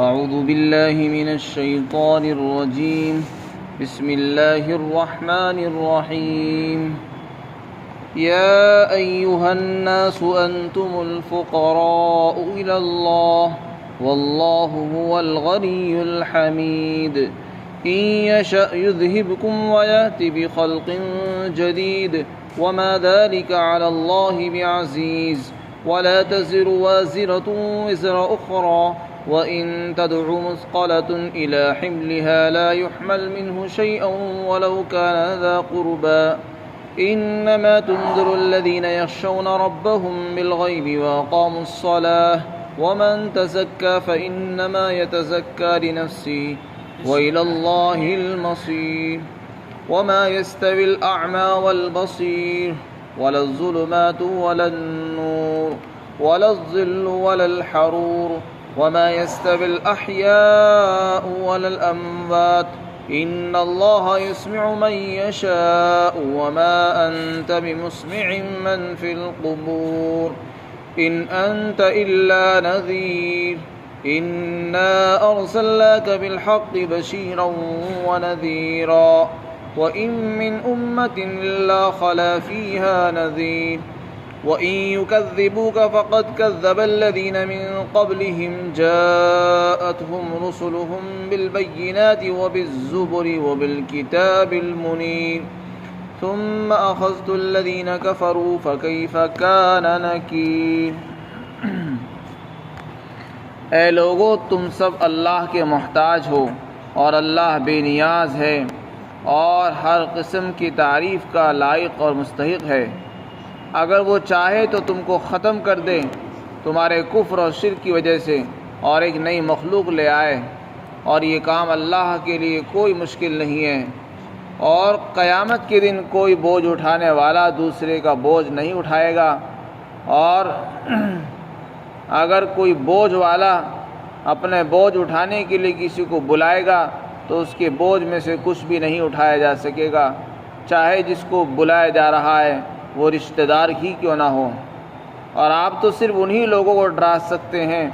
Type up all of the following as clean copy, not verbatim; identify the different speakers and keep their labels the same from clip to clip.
Speaker 1: أعوذ بالله من الشيطان الرجيم بسم الله الرحمن الرحيم يا أيها الناس أنتم الفقراء إلى الله والله هو الغني الحميد إن يشأ يذهبكم ويأت بخلق جديد وما ذلك على الله بعزيز ولا تزر وازرة وزر أخرى وإن تدع مثقلة إلى حملها لا يحمل منه شيئا ولو كان ذا قربى إنما تنذر الذين يخشون ربهم بالغيب وأقاموا الصلاة ومن تزكى فإنما يتزكى لنفسه وإلى الله المصير وما يستوي الأعمى والبصير ولا الظلمات ولا النور ولا الظل ولا الحرور وما يستوي الأحياء ولا الأموات إن الله يسمع من يشاء وما أنت بمسمع من في القبور إن أنت إلا نذير إنا أرسلناك بالحق بشيرا ونذيرا وإن من أمة إلا خلا فيها نذير وإن يكذبوك فقد كذب الذين من قبلهم جاءتهم رسلهم بالبينات وبالزبر وبالكتاب المنير ثم أخذت الذين كفروا فكيف كان نكير۔ اے لوگو، تم سب اللہ کے محتاج ہو اور اللہ بے نیاز ہے اور ہر قسم کی تعریف کا لائق اور مستحق ہے۔ اگر وہ چاہے تو تم کو ختم کر دے تمہارے کفر اور شرک کی وجہ سے اور ایک نئی مخلوق لے آئے، اور یہ کام اللہ کے لیے کوئی مشکل نہیں ہے، اور قیامت کے دن کوئی بوجھ اٹھانے والا دوسرے کا بوجھ نہیں اٹھائے گا، اور اگر کوئی بوجھ والا اپنے بوجھ اٹھانے کے لیے کسی کو بلائے گا تو اس کے بوجھ میں سے کچھ بھی نہیں اٹھایا جا سکے گا، چاہے جس کو بلایا جا رہا ہے وہ رشتہ دار ہی کیوں نہ ہو۔ اور آپ تو صرف انہی لوگوں کو ڈرا سکتے ہیں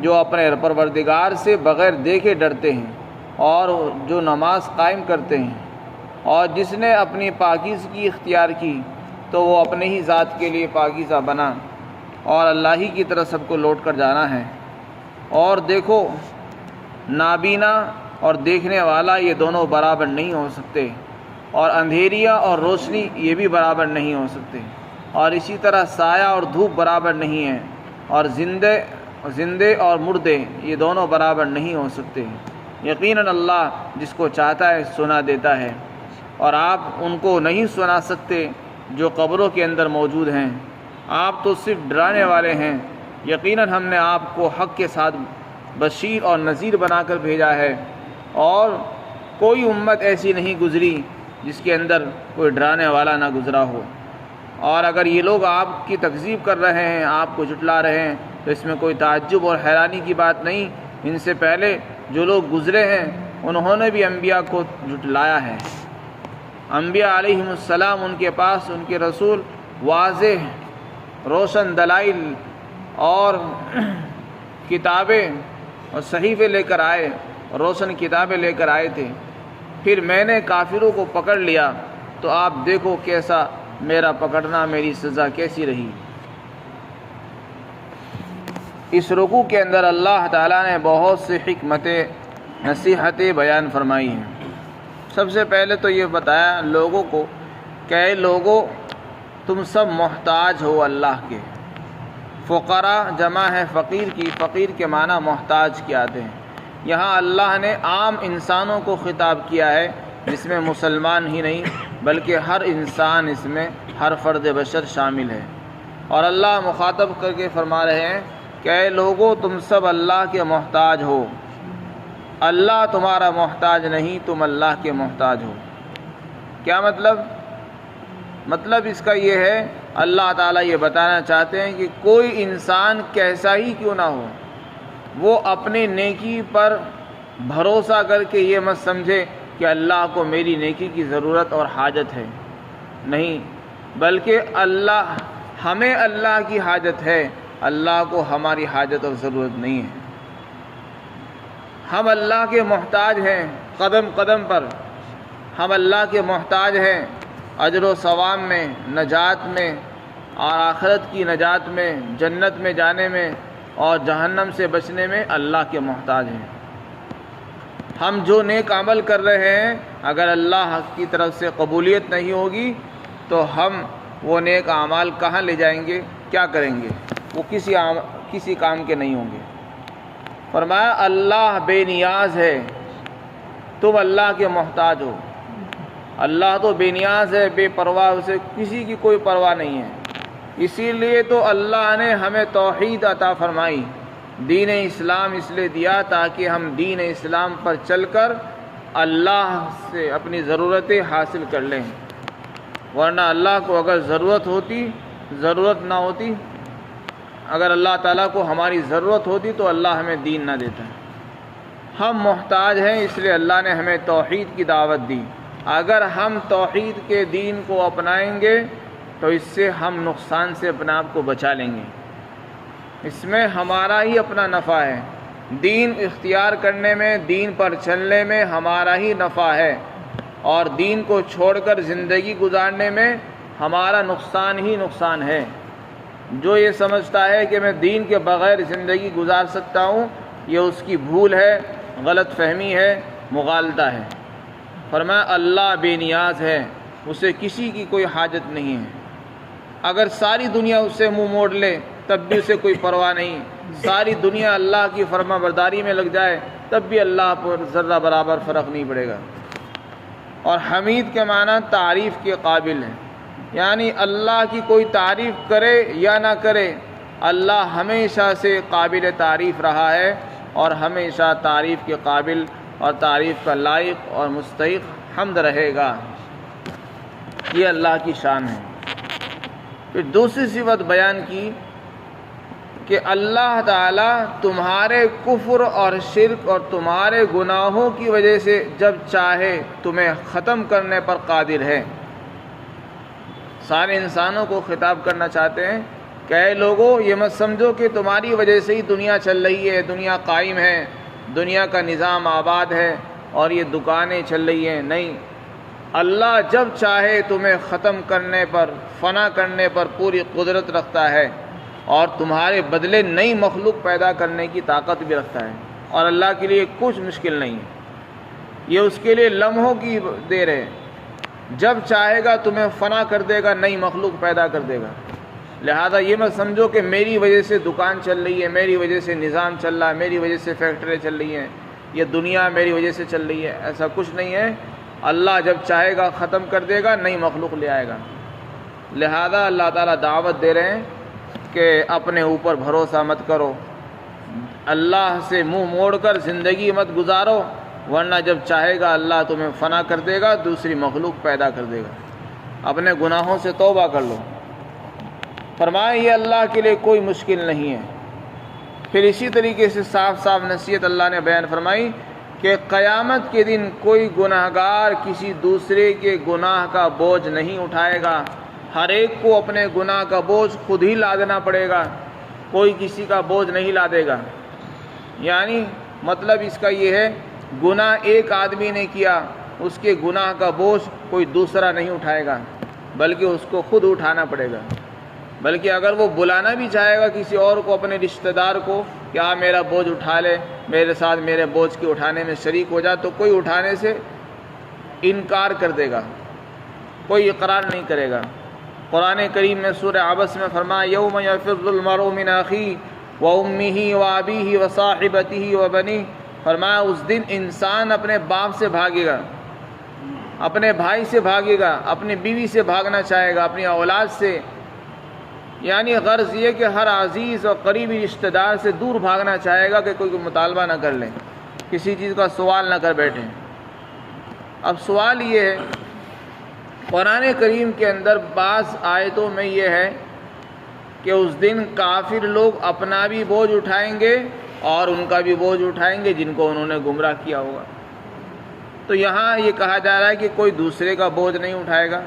Speaker 1: جو اپنے پروردگار سے بغیر دیکھے ڈرتے ہیں اور جو نماز قائم کرتے ہیں، اور جس نے اپنی پاکیزگی اختیار کی تو وہ اپنے ہی ذات کے لیے پاکیزہ بنا، اور اللہ ہی کی طرف سب کو لوٹ کر جانا ہے۔ اور دیکھو، نابینا اور دیکھنے والا یہ دونوں برابر نہیں ہو سکتے، اور اندھیریا اور روشنی یہ بھی برابر نہیں ہو سکتے، اور اسی طرح سایہ اور دھوپ برابر نہیں ہیں، اور زندے اور مردے یہ دونوں برابر نہیں ہو سکتے۔ یقیناً اللہ جس کو چاہتا ہے سنا دیتا ہے، اور آپ ان کو نہیں سنا سکتے جو قبروں کے اندر موجود ہیں، آپ تو صرف ڈرانے والے ہیں۔ یقیناً ہم نے آپ کو حق کے ساتھ بشیر اور نذیر بنا کر بھیجا ہے، اور کوئی امت ایسی نہیں گزری جس کے اندر کوئی ڈرانے والا نہ گزرا ہو۔ اور اگر یہ لوگ آپ کی تکذیب کر رہے ہیں، آپ کو جھٹلا رہے ہیں، تو اس میں کوئی تعجب اور حیرانی کی بات نہیں۔ ان سے پہلے جو لوگ گزرے ہیں انہوں نے بھی انبیاء کو جھٹلایا ہے۔ انبیاء علیہم السلام، ان کے پاس ان کے رسول واضح روشن دلائل اور کتابیں اور صحیفے لے کر آئے، روشن کتابیں لے کر آئے تھے۔ پھر میں نے کافروں کو پکڑ لیا، تو آپ دیکھو کیسا میرا پکڑنا، میری سزا کیسی رہی۔ اس رکوع کے اندر اللہ تعالیٰ نے بہت سی حکمتیں، نصیحتیں بیان فرمائی ہیں۔ سب سے پہلے تو یہ بتایا لوگوں کو کہ اے لوگو، تم سب محتاج ہو اللہ کے۔ فقراء جمع ہے فقیر کی، فقیر کے معنی محتاج کے آتے ہیں۔ یہاں اللہ نے عام انسانوں کو خطاب کیا ہے، جس میں مسلمان ہی نہیں بلکہ ہر انسان، اس میں ہر فرد بشر شامل ہے۔ اور اللہ مخاطب کر کے فرما رہے ہیں کہ اے لوگو، تم سب اللہ کے محتاج ہو، اللہ تمہارا محتاج نہیں، تم اللہ کے محتاج ہو۔ کیا مطلب اس کا یہ ہے، اللہ تعالیٰ یہ بتانا چاہتے ہیں کہ کوئی انسان کیسا ہی کیوں نہ ہو، وہ اپنی نیکی پر بھروسہ کر کے یہ مت سمجھے کہ اللہ کو میری نیکی کی ضرورت اور حاجت ہے، نہیں، بلکہ ہمیں اللہ کی حاجت ہے، اللہ کو ہماری حاجت اور ضرورت نہیں ہے۔ ہم اللہ کے محتاج ہیں، قدم قدم پر ہم اللہ کے محتاج ہیں، اجر و ثواب میں، نجات میں اور آخرت کی نجات میں، جنت میں جانے میں اور جہنم سے بچنے میں اللہ کے محتاج ہیں۔ ہم جو نیک عمل کر رہے ہیں اگر اللہ کی طرف سے قبولیت نہیں ہوگی تو ہم وہ نیک اعمال کہاں لے جائیں گے، کیا کریں گے؟ وہ کسی کام کے نہیں ہوں گے۔ فرمایا اللہ بے نیاز ہے، تم اللہ کے محتاج ہو۔ اللہ تو بے نیاز ہے، بے پرواہ، اسے کسی کی کوئی پرواہ نہیں ہے۔ اسی لیے تو اللہ نے ہمیں توحید عطا فرمائی، دین اسلام اس لیے دیا تاکہ ہم دین اسلام پر چل کر اللہ سے اپنی ضرورتیں حاصل کر لیں، ورنہ اللہ کو اگر ضرورت نہ ہوتی، اگر اللہ تعالیٰ کو ہماری ضرورت ہوتی تو اللہ ہمیں دین نہ دیتا۔ ہم محتاج ہیں، اس لیے اللہ نے ہمیں توحید کی دعوت دی۔ اگر ہم توحید کے دین کو اپنائیں گے تو اس سے ہم نقصان سے اپنے آپ کو بچا لیں گے، اس میں ہمارا ہی اپنا نفع ہے۔ دین اختیار کرنے میں، دین پر چلنے میں ہمارا ہی نفع ہے، اور دین کو چھوڑ کر زندگی گزارنے میں ہمارا نقصان ہی نقصان ہے۔ جو یہ سمجھتا ہے کہ میں دین کے بغیر زندگی گزار سکتا ہوں، یہ اس کی بھول ہے، غلط فہمی ہے، مغالطہ ہے۔ فرمایا اللہ بے نیاز ہے، اسے کسی کی کوئی حاجت نہیں ہے۔ اگر ساری دنیا اس سے منہ موڑ لے تب بھی اسے کوئی پرواہ نہیں، ساری دنیا اللہ کی فرما برداری میں لگ جائے تب بھی اللہ پر ذرہ برابر فرق نہیں پڑے گا۔ اور حمید کے معنی تعریف کے قابل ہے، یعنی اللہ کی کوئی تعریف کرے یا نہ کرے، اللہ ہمیشہ سے قابل تعریف رہا ہے اور ہمیشہ تعریف کے قابل اور تعریف کا لائق اور مستحق حمد رہے گا۔ یہ اللہ کی شان ہے۔ پھر دوسری صفت بیان کی کہ اللہ تعالیٰ تمہارے کفر اور شرک اور تمہارے گناہوں کی وجہ سے جب چاہے تمہیں ختم کرنے پر قادر ہے۔ سارے انسانوں کو خطاب کرنا چاہتے ہیں کہ اے لوگوں، یہ مت سمجھو کہ تمہاری وجہ سے ہی دنیا چل رہی ہے، دنیا قائم ہے، دنیا کا نظام آباد ہے اور یہ دکانیں چل رہی ہیں۔ نہیں، اللہ جب چاہے تمہیں ختم کرنے پر، فنا کرنے پر پوری قدرت رکھتا ہے، اور تمہارے بدلے نئی مخلوق پیدا کرنے کی طاقت بھی رکھتا ہے، اور اللہ کے لیے کچھ مشکل نہیں ہے۔ یہ اس کے لیے لمحوں کی دیر ہے، جب چاہے گا تمہیں فنا کر دے گا، نئی مخلوق پیدا کر دے گا۔ لہذا یہ مت سمجھو کہ میری وجہ سے دکان چل رہی ہے، میری وجہ سے نظام چل رہا ہے، میری وجہ سے فیکٹریاں چل رہی ہیں، یہ دنیا میری وجہ سے چل رہی ہے، ایسا کچھ نہیں ہے۔ اللہ جب چاہے گا ختم کر دے گا، نئی مخلوق لے آئے گا۔ لہذا اللہ تعالیٰ دعوت دے رہے ہیں کہ اپنے اوپر بھروسہ مت کرو، اللہ سے منہ موڑ کر زندگی مت گزارو، ورنہ جب چاہے گا اللہ تمہیں فنا کر دے گا، دوسری مخلوق پیدا کر دے گا۔ اپنے گناہوں سے توبہ کر لو۔ فرمائے یہ اللہ کے لیے کوئی مشکل نہیں ہے۔ پھر اسی طریقے سے صاف صاف نصیحت اللہ نے بیان فرمائی کہ قیامت کے دن کوئی گناہگار کسی دوسرے کے گناہ کا بوجھ نہیں اٹھائے گا، ہر ایک کو اپنے گناہ کا بوجھ خود ہی لادنا پڑے گا، کوئی کسی کا بوجھ نہیں لادے گا۔ یعنی مطلب اس کا یہ ہے، گناہ ایک آدمی نے کیا، اس کے گناہ کا بوجھ کوئی دوسرا نہیں اٹھائے گا، بلکہ اس کو خود اٹھانا پڑے گا۔ بلکہ اگر وہ بلانا بھی چاہے گا کسی اور کو، اپنے رشتہ دار کو، کہ آپ میرا بوجھ اٹھا لے، میرے ساتھ میرے بوجھ کے اٹھانے میں شریک ہو جا، تو کوئی اٹھانے سے انکار کر دے گا، کوئی اقرار نہیں کرے گا۔ قرآن کریم میں سورہ عبس میں فرمایا یوم یفر المرء من اخیہ وامہ وابیہ وصاحبتہ وبنیہ، فرمایا اس دن انسان اپنے باپ سے بھاگے گا، اپنے بھائی سے بھاگے گا، اپنی بیوی سے بھاگنا چاہے گا، اپنی اولاد سے، یعنی غرض یہ کہ ہر عزیز اور قریبی رشتہ دار سے دور بھاگنا چاہے گا کہ کوئی مطالبہ نہ کر لیں، کسی چیز کا سوال نہ کر بیٹھیں۔ اب سوال یہ ہے، قرآن کریم کے اندر بعض آیتوں میں یہ ہے کہ اس دن کافر لوگ اپنا بھی بوجھ اٹھائیں گے اور ان کا بھی بوجھ اٹھائیں گے جن کو انہوں نے گمراہ کیا ہوگا۔ تو یہاں یہ کہا جا رہا ہے کہ کوئی دوسرے کا بوجھ نہیں اٹھائے گا،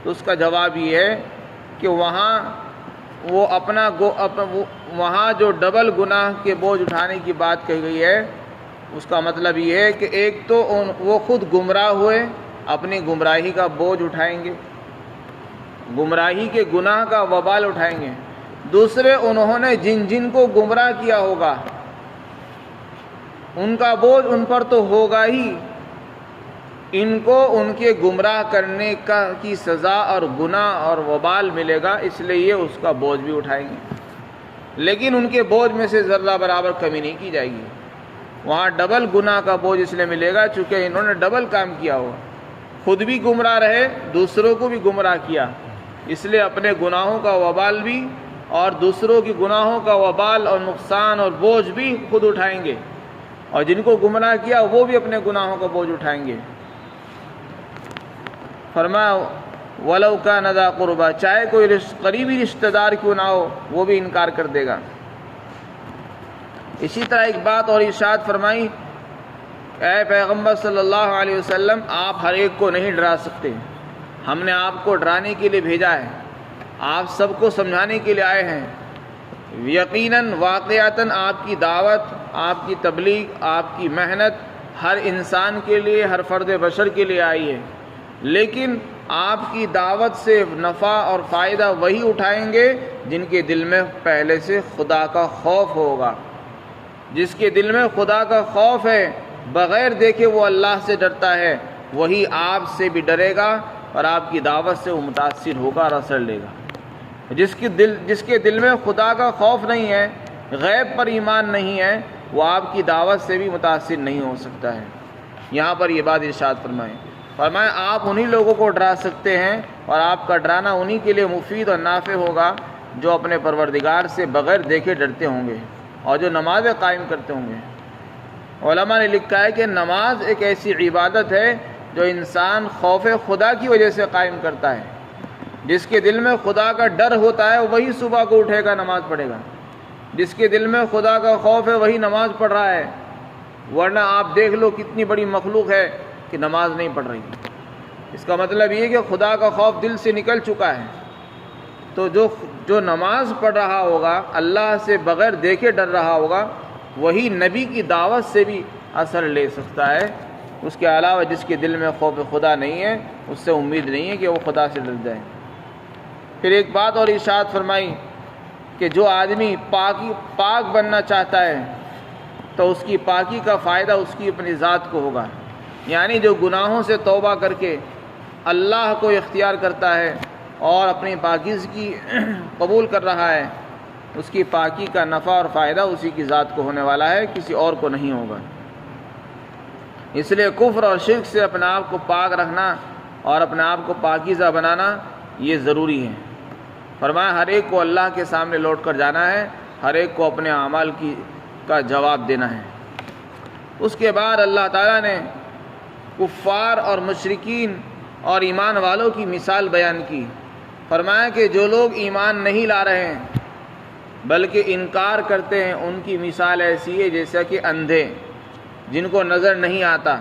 Speaker 1: تو اس کا جواب یہ ہے کہ وہاں وہاں جو ڈبل گناہ کے بوجھ اٹھانے کی بات کہی گئی ہے، اس کا مطلب یہ ہے کہ ایک تو وہ خود گمراہ ہوئے، اپنی گمراہی کا بوجھ اٹھائیں گے، گمراہی کے گناہ کا وبال اٹھائیں گے۔ دوسرے انہوں نے جن جن کو گمراہ کیا ہوگا ان کا بوجھ ان پر تو ہوگا ہی، ان کو ان کے گمراہ کرنے کی سزا اور گناہ اور وبال ملے گا، اس لیے یہ اس کا بوجھ بھی اٹھائیں گے، لیکن ان کے بوجھ میں سے ذرہ برابر کمی نہیں کی جائے گی۔ وہاں ڈبل گناہ کا بوجھ اس لیے ملے گا چونکہ انہوں نے ڈبل کام کیا ہوا، خود بھی گمراہ رہے، دوسروں کو بھی گمراہ کیا، اس لیے اپنے گناہوں کا وبال بھی اور دوسروں کی گناہوں کا وبال اور نقصان اور بوجھ بھی خود اٹھائیں گے، اور جن کو گمراہ کیا وہ بھی اپنے گناہوں کا بوجھ اٹھائیں گے۔ فرمایا وَلَوْ كَانَ ذَا قُرْبَىٰ، چاہے کوئی قریبی رشتہ دار کیوں نہ ہو وہ بھی انکار کر دے گا۔ اسی طرح ایک بات اور ارشاد فرمائی، اے پیغمبر صلی اللہ علیہ وسلم، آپ ہر ایک کو نہیں ڈرا سکتے، ہم نے آپ کو ڈرانے کے لیے بھیجا ہے، آپ سب کو سمجھانے کے لیے آئے ہیں۔ یقیناً واقعتاً آپ کی دعوت، آپ کی تبلیغ، آپ کی محنت ہر انسان کے لیے، ہر فرد بشر کے لیے آئی ہے، لیکن آپ کی دعوت سے نفع اور فائدہ وہی اٹھائیں گے جن کے دل میں پہلے سے خدا کا خوف ہوگا۔ جس کے دل میں خدا کا خوف ہے، بغیر دیکھے وہ اللہ سے ڈرتا ہے، وہی آپ سے بھی ڈرے گا اور آپ کی دعوت سے وہ متاثر ہوگا اور اثر لے گا۔ جس کے دل میں خدا کا خوف نہیں ہے، غیب پر ایمان نہیں ہے، وہ آپ کی دعوت سے بھی متاثر نہیں ہو سکتا ہے۔ یہاں پر یہ بات ارشاد فرمائیں آپ انہی لوگوں کو ڈرا سکتے ہیں، اور آپ کا ڈرانا انہی کے لیے مفید اور نافع ہوگا جو اپنے پروردگار سے بغیر دیکھے ڈرتے ہوں گے اور جو نمازیں قائم کرتے ہوں گے۔ علماء نے لکھا ہے کہ نماز ایک ایسی عبادت ہے جو انسان خوف خدا کی وجہ سے قائم کرتا ہے۔ جس کے دل میں خدا کا ڈر ہوتا ہے وہی صبح کو اٹھے گا، نماز پڑھے گا۔ جس کے دل میں خدا کا خوف ہے وہی نماز پڑھ رہا ہے، ورنہ آپ دیکھ لو کتنی بڑی مخلوق ہے کہ نماز نہیں پڑھ رہی۔ اس کا مطلب یہ ہے کہ خدا کا خوف دل سے نکل چکا ہے۔ تو جو نماز پڑھ رہا ہوگا، اللہ سے بغیر دیکھے ڈر رہا ہوگا، وہی نبی کی دعوت سے بھی اثر لے سکتا ہے۔ اس کے علاوہ جس کے دل میں خوف خدا نہیں ہے، اس سے امید نہیں ہے کہ وہ خدا سے ڈر جائے۔ پھر ایک بات اور ارشاد فرمائی کہ جو آدمی پاک بننا چاہتا ہے تو اس کی پاکی کا فائدہ اس کی اپنی ذات کو ہوگا، یعنی جو گناہوں سے توبہ کر کے اللہ کو اختیار کرتا ہے اور اپنی پاکیزگی قبول کر رہا ہے، اس کی پاکی کا نفع اور فائدہ اسی کی ذات کو ہونے والا ہے، کسی اور کو نہیں ہوگا۔ اس لیے کفر اور شرک سے اپنے آپ کو پاک رکھنا اور اپنے آپ کو پاکیزہ بنانا یہ ضروری ہے۔ فرمایا ہر ایک کو اللہ کے سامنے لوٹ کر جانا ہے، ہر ایک کو اپنے اعمال کا جواب دینا ہے۔ اس کے بعد اللہ تعالیٰ نے کفار اور مشرکین اور ایمان والوں کی مثال بیان کی۔ فرمایا کہ جو لوگ ایمان نہیں لا رہے ہیں بلکہ انکار کرتے ہیں، ان کی مثال ایسی ہے جیسا کہ اندھے جن کو نظر نہیں آتا،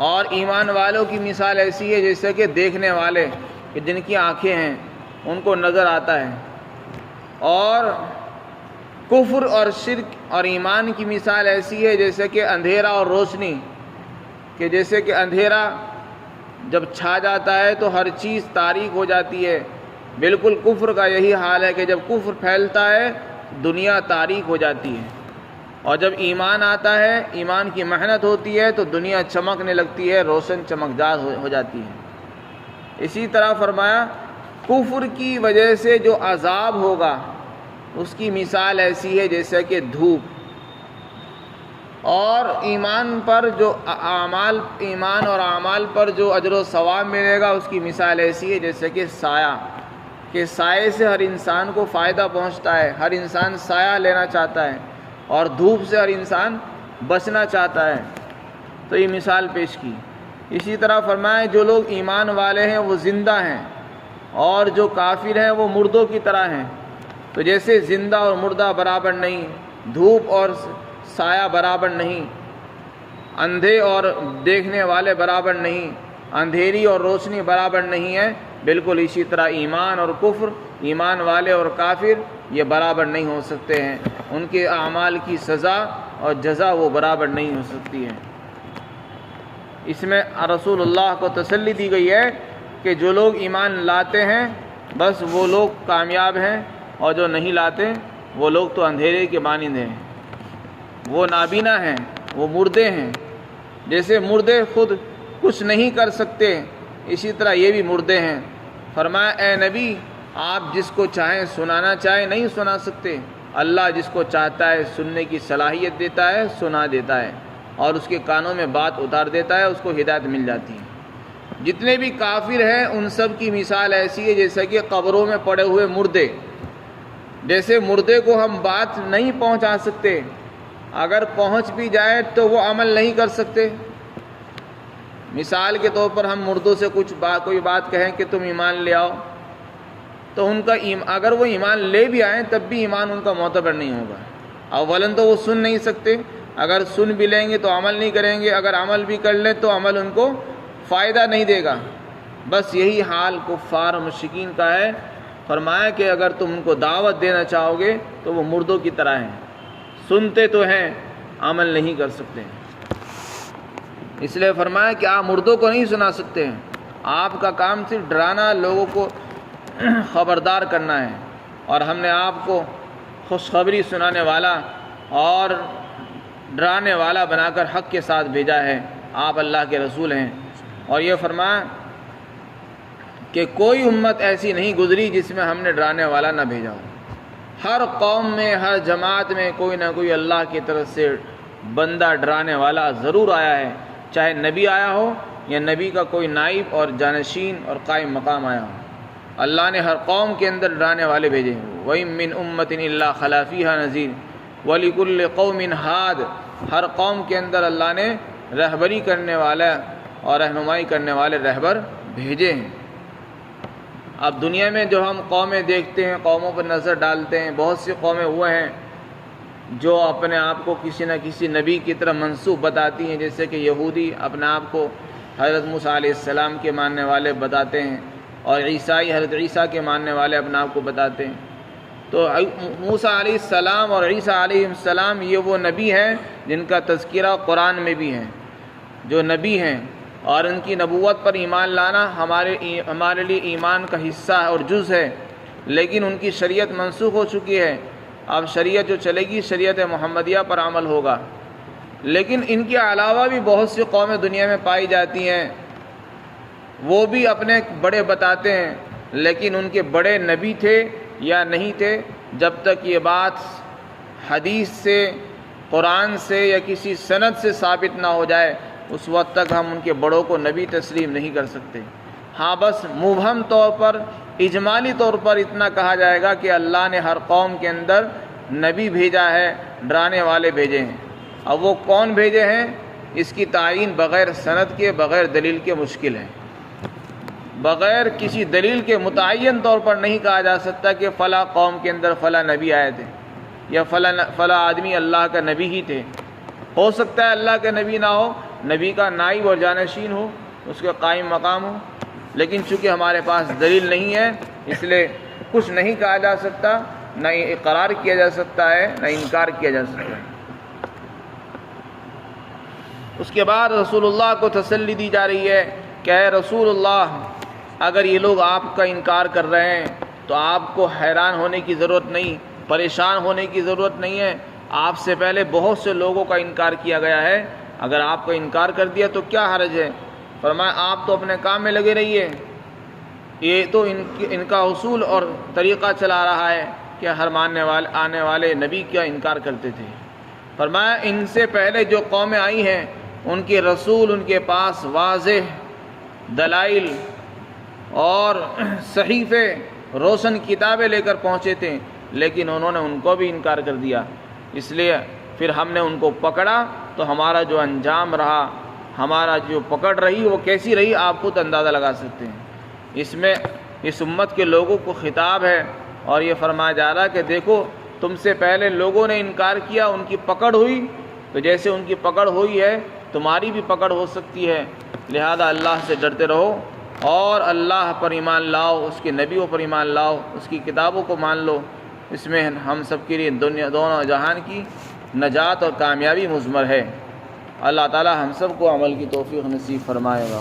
Speaker 1: اور ایمان والوں کی مثال ایسی ہے جیسا کہ دیکھنے والے کہ جن کی آنکھیں ہیں ان کو نظر آتا ہے۔ اور کفر اور شرک اور ایمان کی مثال ایسی ہے جیسے کہ اندھیرا اور روشنی، کہ جیسے کہ اندھیرا جب چھا جاتا ہے تو ہر چیز تاریک ہو جاتی ہے، بالکل کفر کا یہی حال ہے کہ جب کفر پھیلتا ہے دنیا تاریک ہو جاتی ہے، اور جب ایمان آتا ہے، ایمان کی محنت ہوتی ہے تو دنیا چمکنے لگتی ہے، روشن چمکدار ہو جاتی ہے۔ اسی طرح فرمایا کفر کی وجہ سے جو عذاب ہوگا اس کی مثال ایسی ہے جیسے کہ دھوپ، اور ایمان اور اعمال پر جو اجر و ثواب ملے گا اس کی مثال ایسی ہے جیسے کہ سایہ، کہ سائے سے ہر انسان کو فائدہ پہنچتا ہے، ہر انسان سایہ لینا چاہتا ہے، اور دھوپ سے ہر انسان بچنا چاہتا ہے۔ تو یہ مثال پیش کی۔ اسی طرح فرمائے جو لوگ ایمان والے ہیں وہ زندہ ہیں، اور جو کافر ہیں وہ مردوں کی طرح ہیں۔ تو جیسے زندہ اور مردہ برابر نہیں، دھوپ اور سایہ برابر نہیں، اندھے اور دیکھنے والے برابر نہیں، اندھیری اور روشنی برابر نہیں ہے، بالکل اسی طرح ایمان اور کفر، ایمان والے اور کافر یہ برابر نہیں ہو سکتے ہیں۔ ان کے اعمال کی سزا اور جزا وہ برابر نہیں ہو سکتی ہے۔ اس میں رسول اللہ کو تسلی دی گئی ہے کہ جو لوگ ایمان لاتے ہیں بس وہ لوگ کامیاب ہیں، اور جو نہیں لاتے وہ لوگ تو اندھیرے کے مانند ہیں، وہ نابینا ہیں، وہ مردے ہیں۔ جیسے مردے خود کچھ نہیں کر سکتے، اسی طرح یہ بھی مردے ہیں۔ فرمایا اے نبی، آپ جس کو چاہیں سنانا چاہیں نہیں سنا سکتے، اللہ جس کو چاہتا ہے سننے کی صلاحیت دیتا ہے، سنا دیتا ہے، اور اس کے کانوں میں بات اتار دیتا ہے، اس کو ہدایت مل جاتی ہے۔ جتنے بھی کافر ہیں ان سب کی مثال ایسی ہے جیسا کہ قبروں میں پڑے ہوئے مردے۔ جیسے مردے کو ہم بات نہیں پہنچا سکتے، اگر پہنچ بھی جائے تو وہ عمل نہیں کر سکتے۔ مثال کے طور پر ہم مردوں سے کوئی بات کہیں کہ تم ایمان لے آؤ، تو ان کا اگر وہ ایمان لے بھی آئیں تب بھی ایمان ان کا معتبر نہیں ہوگا۔ اولاً تو وہ سن نہیں سکتے، اگر سن بھی لیں گے تو عمل نہیں کریں گے، اگر عمل بھی کر لیں تو عمل ان کو فائدہ نہیں دے گا۔ بس یہی حال کفار و مشرکین کا ہے۔ فرمایا کہ اگر تم ان کو دعوت دینا چاہو گے تو وہ مردوں کی طرح ہیں، سنتے تو ہیں عمل نہیں کر سکتے۔ اس لیے فرمایا کہ آپ مردوں کو نہیں سنا سکتے ہیں، آپ کا کام صرف ڈرانا، لوگوں کو خبردار کرنا ہے، اور ہم نے آپ کو خوشخبری سنانے والا اور ڈرانے والا بنا کر حق کے ساتھ بھیجا ہے، آپ اللہ کے رسول ہیں۔ اور یہ فرمایا کہ کوئی امت ایسی نہیں گزری جس میں ہم نے ڈرانے والا نہ بھیجا ہو۔ ہر قوم میں، ہر جماعت میں کوئی نہ کوئی اللہ کی طرف سے بندہ ڈرانے والا ضرور آیا ہے، چاہے نبی آیا ہو یا نبی کا کوئی نائب اور جانشین اور قائم مقام آیا ہو۔ اللہ نے ہر قوم کے اندر ڈرانے والے بھیجے ہیں۔ وَإِن مِّنْ أُمَّةٍ إِلَّا خَلَا فِيهَا نَذِيرٌ وَلِكُلِّ قَوْمٍ هَادٍ، ہر قوم کے اندر اللہ نے رہبری کرنے والا اور رہنمائی کرنے والے رہبر بھیجے ہیں۔ اب دنیا میں جو ہم قومیں دیکھتے ہیں، قوموں پر نظر ڈالتے ہیں، بہت سی قومیں وہ ہیں جو اپنے آپ کو کسی نہ کسی نبی کی طرح منسوب بتاتی ہیں، جیسے کہ یہودی اپنے آپ کو حضرت موسیٰ علیہ السلام کے ماننے والے بتاتے ہیں، اور عیسائی حضرت عیسیٰ کے ماننے والے اپنے آپ کو بتاتے ہیں۔ تو موسیٰ علیہ السلام اور عیسیٰ علیہ السلام یہ وہ نبی ہیں جن کا تذکرہ قرآن میں بھی ہے، جو نبی ہیں، اور ان کی نبوت پر ایمان لانا ہمارے لیے ایمان کا حصہ اور جز ہے، لیکن ان کی شریعت منسوخ ہو چکی ہے۔ اب شریعت جو چلے گی شریعت محمدیہ پر عمل ہوگا۔ لیکن ان کے علاوہ بھی بہت سی قومیں دنیا میں پائی جاتی ہیں، وہ بھی اپنے بڑے بتاتے ہیں، لیکن ان کے بڑے نبی تھے یا نہیں تھے، جب تک یہ بات حدیث سے، قرآن سے یا کسی سند سے ثابت نہ ہو جائے اس وقت تک ہم ان کے بڑوں کو نبی تسلیم نہیں کر سکتے۔ ہاں بس مبہم طور پر، اجمالی طور پر اتنا کہا جائے گا کہ اللہ نے ہر قوم کے اندر نبی بھیجا ہے، ڈرانے والے بھیجے ہیں۔ اب وہ کون بھیجے ہیں اس کی تعین بغیر سند کے، بغیر دلیل کے مشکل ہے۔ بغیر کسی دلیل کے متعین طور پر نہیں کہا جا سکتا کہ فلاں قوم کے اندر فلاں نبی آئے تھے یا فلاں آدمی اللہ کا نبی ہی تھے۔ ہو سکتا ہے اللہ کا نبی نہ ہو، نبی کا نائب اور جانشین ہو، اس کا قائم مقام ہو، لیکن چونکہ ہمارے پاس دلیل نہیں ہے اس لیے کچھ نہیں کہا جا سکتا، نہ اقرار کیا جا سکتا ہے نہ انکار کیا جا سکتا ہے۔ اس کے بعد رسول اللہ کو تسلی دی جا رہی ہے کہ اے رسول اللہ، اگر یہ لوگ آپ کا انکار کر رہے ہیں تو آپ کو حیران ہونے کی ضرورت نہیں، پریشان ہونے کی ضرورت نہیں ہے۔ آپ سے پہلے بہت سے لوگوں کا انکار کیا گیا ہے، اگر آپ کا انکار کر دیا تو کیا حرج ہے؟ فرمایا آپ تو اپنے کام میں لگے رہیے۔ یہ تو ان کا اصول اور طریقہ چلا رہا ہے کہ ہر آنے والے نبی کا انکار کرتے تھے۔ فرمایا ان سے پہلے جو قومیں آئی ہیں ان کے رسول ان کے پاس واضح دلائل اور صحیفے، روشن کتابیں لے کر پہنچے تھے، لیکن انہوں نے ان کو بھی انکار کر دیا۔ اس لیے پھر ہم نے ان کو پکڑا تو ہمارا جو انجام رہا، ہمارا جو پکڑ رہی وہ کیسی رہی آپ خود اندازہ لگا سکتے ہیں۔ اس میں اس امت کے لوگوں کو خطاب ہے اور یہ فرمایا جا رہا ہے کہ دیکھو تم سے پہلے لوگوں نے انکار کیا، ان کی پکڑ ہوئی، تو جیسے ان کی پکڑ ہوئی ہے تمہاری بھی پکڑ ہو سکتی ہے۔ لہذا اللہ سے ڈرتے رہو اور اللہ پر ایمان لاؤ، اس کے نبیوں پر ایمان لاؤ، اس کی کتابوں کو مان لو۔ اس میں ہم سب کے لیے دونوں جہان کی نجات اور کامیابی مضمر ہے۔ اللہ تعالی ہم سب کو عمل کی توفیق نصیب فرمائے گا۔